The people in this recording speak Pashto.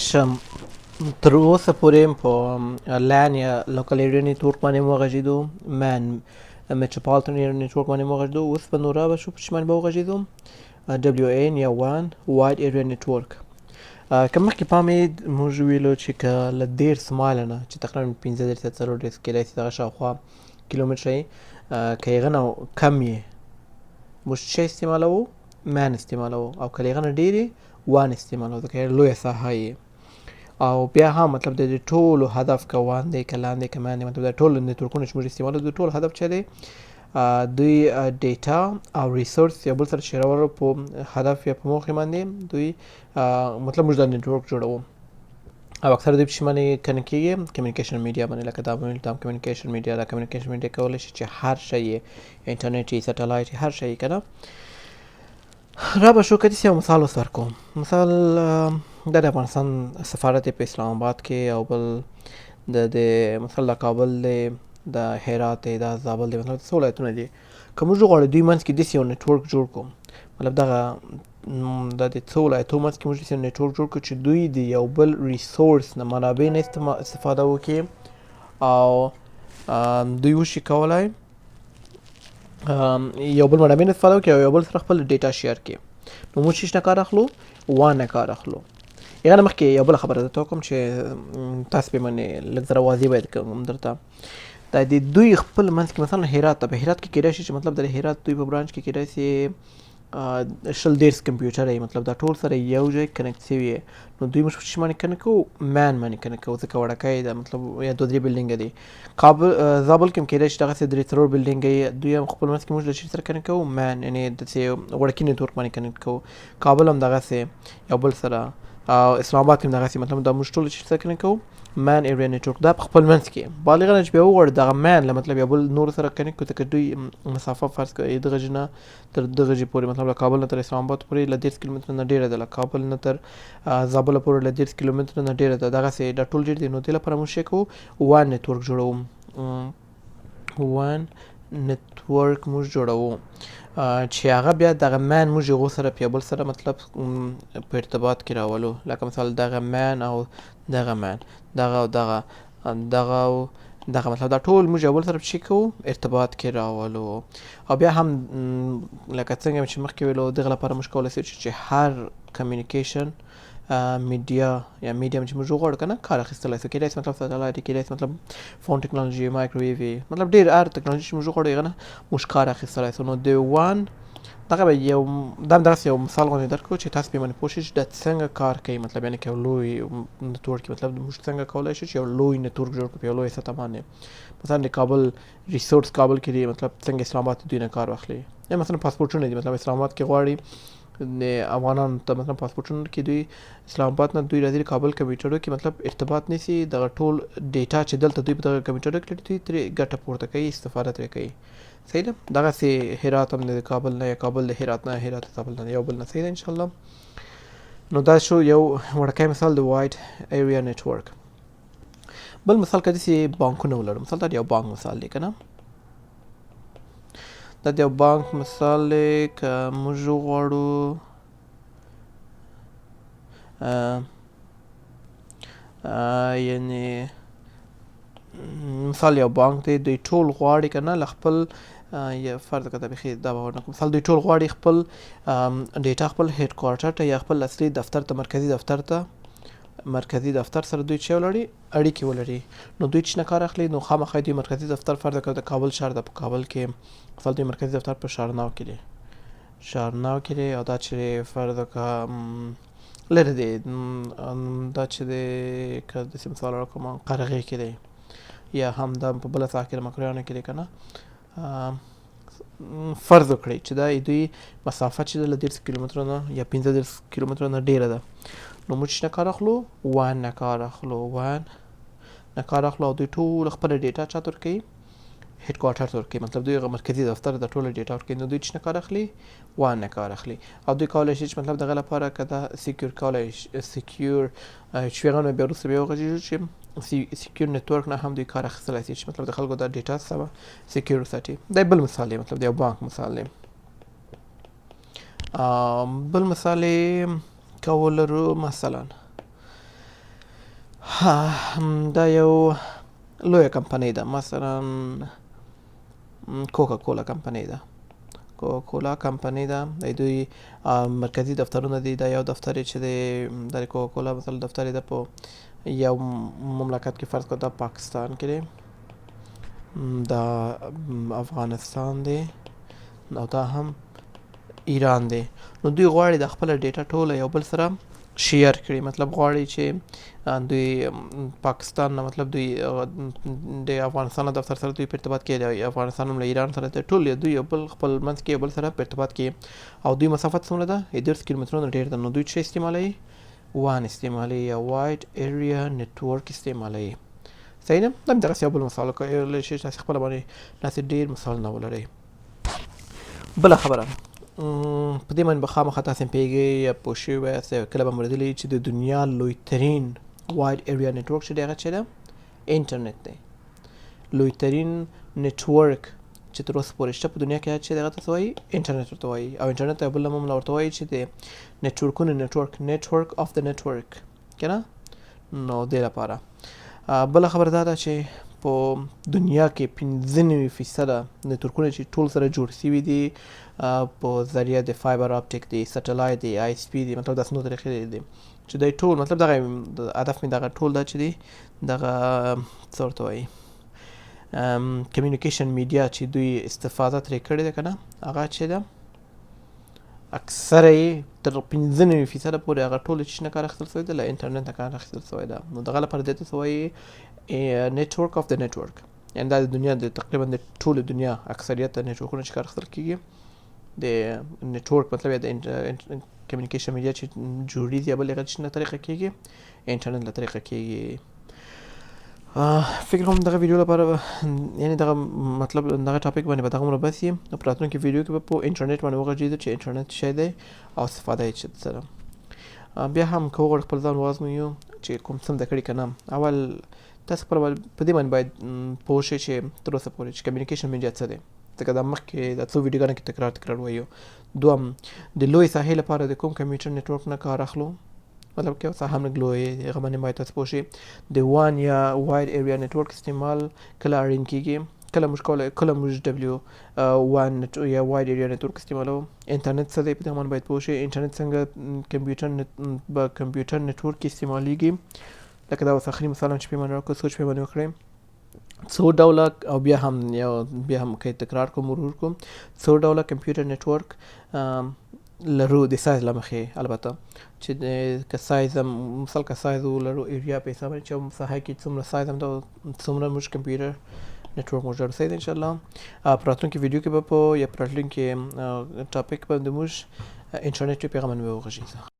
شم تر اوسه پورې په لان یا لوکل ایریا نیټورک باندې مو غږېدو مان میټروپولیټن ایریا نیټورک باندې مو غږېدو اوس په نورا به شو په شمال به وغږېدو WAN یا وان واید ایریا نیټورک که مخکې پام یې موږ ویلو چې که له 13 مایله نه چې تقریبا 15 یا 40 کیدای شي دغه شاوخوا کیلومتره یې که هغه نه کم یې موږ څه استعمالوو مان استعمالوو او که له هغه نه ډېر یې وان استعمالوو ځکه لویه ساحه یې او بیا هم مطلب د دې ټولو هدف که وان دی که لان دی که مان دی مطلب د ټولو نیټورکونو چې موږ استعمالوو د ټول هدف چې دی دوی ډیټا او ریسورس یو بل سره شریکولو په هدف یا په موخې باندې دوی مطلب موږ دا نیټورک جوړوو او اکثر دوی په شي باندې کنیکټ کېږي کمیونیکیشن میډیا باندې لکه دا به ویل دا کمیونیکیشن میډیا دا کمیونیکیشن میډیا کولی شي چې هر شی یې انټرنیټ یې سټلایټ یې هر شی یې که نه را به شو که داسې یو مثال اوس ورکوم مثال دا د افغانستان سفارت په اسلام آباد کې او بل د مثال د کابل دی د هرات دی د زابل دی مطلب څو ولایتونه دي که موږ وغواړو دوی منځ کې داسې یو نیټورک جوړ کړو مطلب دغه د دې څو ولایتو منځ کې موږ داسې یو نیټورک جوړ کړو چې دوی د یو بل ریسورس نه منابع نه استفاده وکړي او دوی وشي کولی یو بل منابع نه استفاده وکړي او یو بل سره خپل ډیټا شیر کړي نو موږ څه نه کار اخلو وان نه کار اخلو هغه نه مخکې یو بله خبره درته وکړم چې تاسو پرې باندې لږ زره واضح باید کړم درته دا د دوی خپل منځ کې مثلا هرات ته په هرات کې کېدای شي چې مطلب د هرات دوی په برانچ کې کېدای شي 110 کمپیوټر یې مطلب دا ټول سره یو ځای کنیکټ شوي نو دوی موږ په شي باندې کنیکټ کوو مان باندې کنیکټ کوو ځکه وړکی ده مطلب یا 2-3 بلډینګه دي زابل کې هم کېدای شي دغسې 3-4 بلډینګه یې دوی هم خپل منځ کې موږ له شي سره کنیکټ کوو مان یعنې داسې وړکي نیټورک باندې کنیکټ کوو کابل هم دغسې یو بل سره اسلام آباد کې هم دغسې مطلب دا موږ ټول چې سره کنیکټ کوو مان ایریا نیټورک دا په خپل منځ کې بالغ نه چې بیا وغواړو دغه مان له مطلب یو بل نور سره کنیکټ کړو ځکه دوی مسافه فرض کړئ دغه ځای نه تر دغه ځای پورې مطلب له کابل نه تر اسلام آباد پورې له 10 کیلومتره نه ډېره ده له کابل نه تر زابل پورې له 10 کیلومتره نه ډېره ده دغسې دا ټول ډېر دي نو دې لپاره موږ څه کوو وان نیټورک جوړوو وان نیټورک موږ جوړوو چې هغه بیا دغه مان موږ هغو سره په یو بل سره مطلب په ارتباط کې راولو لکه مثال دغه مان او دغه مان دغه او دغه او دغه مطلب دا ټول موږ یو بل سره په کوو ارتباط کې راولو او بیا هم لکه څنګه چې مخکې ویلو دغه لپاره موږ کولی شو چې هر کمیونیکیشن میډیا یا میډیم چې موږ وغواړو که نه کار اخیستلی شو کېدای شي مطلب سټلایټ کېدای شي مطلب فون ټکنالوژي مایکروویو مطلب ډېر هر ټکنالوژي چې موږ وغواړو هغه نه موږ کار اخیستلی شو نو د وان دغه به یو دا هم دغسې یو مثال غوندې درکړو چې تاسو پرې باندې پوه شئ چې دا څنګه کار کوي مطلب یعنې که یو لوی نیټورک مطلب موږ څنګه کولی شو چې یو لوی نیټورک جوړ کړو په یو لویه سطح باندې مثلا د کابل ریسورس کابل کې دی مطلب څنګه اسلام آباد دوی نه کار واخلي یا مثلا پاسپورټونه دي مطلب اسلام آباد کې غواړي د افغانانو ته مثلا پاسپورټونو کې دوی اسلام آباد نه دوی راځي کابل کمپیوټرو کې مطلب ارتباط نیسي دغه ټول ډیټا چې دلته دوی په دغه کمپیوټرو کې لري دوی ترې ګټه پورته کوي استفاده ترې کوي صحیح ده دغسې هرات هم د کابل نه یا کابل د هرات نه هرات د کابل نه یو بل نه صحیح ده انشاءالله نو دا شو یو وړکی مثال د واید ایریا نیټورک بل مثال که داسې بانکونه ولرو مثال دا د یو بانک مثال دی که نه دا د یو بانک مثال دی که موږ وغواړو یعنې مثال یو بانک دی دوی ټول غواړي که نه له خپل یا فرض کړه بیخي دا به ونه کړم مثال دوی ټول غواړي خپل ډیټا خپل هیډ کوارټر ته یا خپل اصلي دفتر ته مرکزي دفتر سره دوی چې ولري اړیکې ولري نو دوی چې نه کار اخلي نو خامخا دوی مرکزي دفتر فرض کړه د کابل ښار د په کابل کې مثال دوی مرکزي دفتر په شارناو کې دی او دا چې فرض کړه لرې دی دا چې دی که داسې مثال راکړم قرغې کې دی یا هم دا په بله ساحه کې د مکرویانو کې دی که نه فرض وکړئ چې دا دوی مسافه چې ده له 10 کیلومترو نه یا 15 کیلومترو نه ډېره ده نو موږ چې نه کار اخلو وان نه کار اخلو او دوی ټول خپله ډیټا چاته ورکوي هیډ کوارټر ته ورکوي مطلب دوی هغه مرکزي دفتر د ټوله ډیټا ورکوي نو دوی چې نه کار اخلي وان نه کار اخلي او دوی کولی شي چې مطلب دغه لپاره که دا سیکیور کولی سیکیور چې هغه نه بیا وروسته بیا وغږېږو چې سیکیور نیټورک نه هم دوی کار اخیستلی شي چې مطلب د خلکو دا ډیټا سمه سیکیور وساتي دا بل مثال دی مطلب د یو بانک مثال دی بل مثال یې که ولرو مثلا دا یو لویه کمپنۍ ده، مثلا کوکا کولا کمپنۍ ده. کوکا کولا کمپنۍ ده، د دوی مرکزي دفترونه دي. دا یو دفتر یې چې دی د کوکا کولا مثلا دفتر یې ده په یو مملکت کې، فرض کړه دا پاکستان کې دی، دا افغانستان دی او دا هم ایران دی. نو دوی غواړي د خپله ډیټا ټوله یو بل سره شیر کړي. مطلب غواړي چې دوی پاکستان نه، مطلب دوی د افغانستان دفتر سره دوی په ارتباط کې، افغانستان هم له ایران سره ټول دوی یو بل خپل منځ کې یو بل سره په ارتباط کې. او دوی مسافت څومره ده؟ 10 کیلومترونه ډېر ده. نو دوی څه استعمالوي؟ وان استعمالوي یا واید ایریا نیټورک استعمالوي. صحیح ده؟ دا دغسې یو بل مثال کولی شي تاسې خپله باندې داسې ډېر مثالونه ولرئ. بله خبره په دې باندې به خامخا تاسې پوهېږئ یا پوه شوي به یاست، کله به مو لیدلي چې د دنیا لویترین واید ایریا نیټورک چې دی هغه څه ده؟ انټرنټ دی. لویترین نیټورک چې تر اوسه پورې شته په دنیا کې چې دی هغه ته څه وایي؟ انټرنټ ورته وایي. او انټرنټ ته بل نوم ورته وایي چې د نیټورکونو نیټورک اف د نیټورک، که نه؟ نو دې لپاره بله خبره دا ده چې په دنیا کې 95% نیټورکونه چې ټول سره جوړ شوي دي په ذریعه د فایبر اپټیک دی، سټلایټ دی، آی اس پي دی، مطلب داسې نور طریقې دي چې دی ټول، مطلب دغه هدف مې دغه ټول دا چې دی دغه څه ورته وایي کمیونیکیشن میډیا چې دوی استفاده ترې کړې ده که نه، هغه چې ده اکثره یې تر 95% پورې هغه ټول چې نه کار اخیستل شوی ده له انټرنټ نه کار اخیستل شوی ده. نو دغه لپاره دې ته څه وایي؟ نیټورک اف د نیټورک. یعنې دا د دنیا د تقریبا د ټولې دنیا اکثریت نیټورکونه چې کار اخیستل کېږي د نیټورک مطلب یا د کمیونیکیشن میډیا چې جوړېږي یا بل هغه چې نه طریقه کېږي انټرنټ له طریقه کېږي. فکر کوم دغه ویډیو لپاره یعنې دغه مطلب دغه ټاپک باندې به دغه بس وي. نو په راتلونکي ویډیو کې به په انټرنټ باندې وغږېږو چې انټرنټ څه دی او استفاده یې څه سره. بیا هم که وغواړو خپل ځان وازمویو چې کوم څه زده کړي که نه، اول تاسو خپله په دې باندې باید پوه شئ چې تر اوسه پورې چې کمیونیکیشن میډیا څه دی، ځکه دا مخکې د څو ویډیوګانو کې تکرار وایو. دوم، د لوی ساحې لپاره د کوم کمپیوټر نیټورک نه کار اخلو، مطلب که یو څه هم لږ لوی هغه باندې باید تاسو پوه شئ. د وان یا واید ایریا نیټورک استعمال کله اړین کېږي، کله موږ ډبلیو وان یا واید ایریا نیټورک استعمالو. انټرنټ څه دی په دې باندې باید پوه شئ. انټرنټ څنګه کمپیوټر نیټورک کې استعمالیږي، لکه دا اوس آخري مثال هم چې پې باندې راکړو، سوچ پې باندې وکړئ. څو ډوله او بیا هم که تکرار کوم مرور کوم، څو ډوله کمپیوټر نیټورک لرو د سایز له مخې، البته چې که سایز هم مثال که سایز ولرو ایریا په حساب باندې چې ساحه کې څومره سایز هم ده څومره موږ کمپیوټر نیټورک موږ جوړ شوی دی. انشاءالله په راتلونکي ویډیو کې به په راتلونکي ټاپک باندې موږ انټرنټ په هغه باندې به وغږېږو.